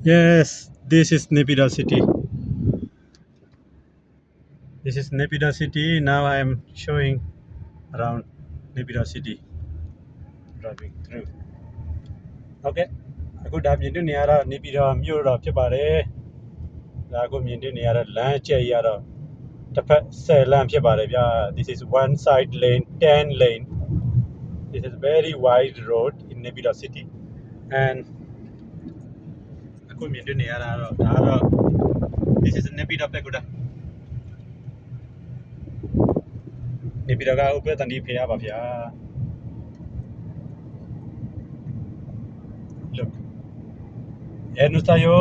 Yes, this is Naypyidaw city. This is Naypyidaw city. Now I am showing around Naypyidaw city, driving through. Okay. အခုဒါမြင်တွေ့နေရတာနေပြည်တော်မြို့တော်ဖြစ်ပါတယ်။ဒါအခုမြင်တွေ့နေရတဲ့လမ်းကျက်ရတော့တစ်ဖက်10လမ်းဖြစ်ပါတယ်ဗျာ This is one side lane 10 lane. This is very wide road in Naypyidaw city. Andအခုမြင်တွေ့နေရတာတော့ဒါတော့ This is Naypyidaw ပဲကွာနေပြည်တော်ကဥပဒေတန်ဒီဖေရပါဗျာ Look. Enusa yo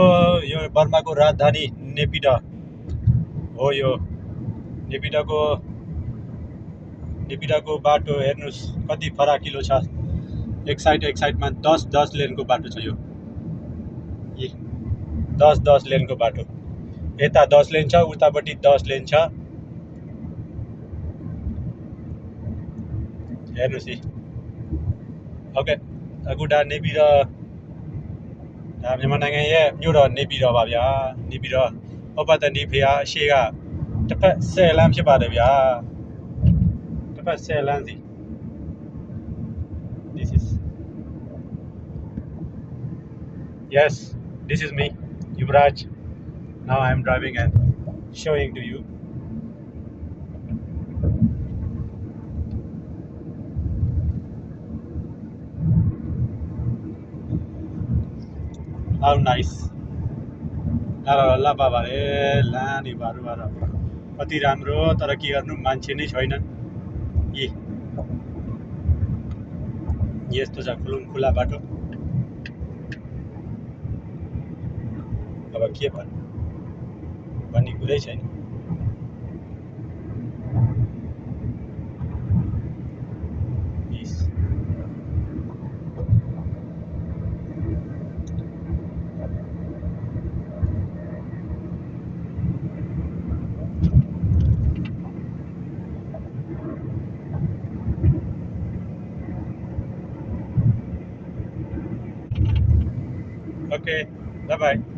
Burma ko राजधानी Naypyidaw. Oh yo Naypyidaw को बाटो हेर्नुस् कति फराकिलो छ एक साइडमा 10 लेनको बाटो छ यो 10 लेनको बाटो यता 10 लेन छ उतापट्टि 10 लेन छ हेर्नुस् है okay Aguada Naypyidawဒါမြန်မာနိုင်ငံရဲ့မြို့တော်နေပြည်တော်ပါဗျာနေပြည်တော်ဥပဒေတန်ဒီဖေရအရှိကတစ်ဖက်10လမ်းဖြစ်ပါတယ်ဗျာတစ်ဖက်10လမ်းစီ This is Yes, this is me, Yuvraj. Now I am driving and showing to you. How nice. Laba bare lani baru bara. Kati राम्रो तर के गर्नु मान्छे नै छैनन् यी यस्तो छ खुला बाटो अब के भन्ने कुरै छैन Okay, bye-bye.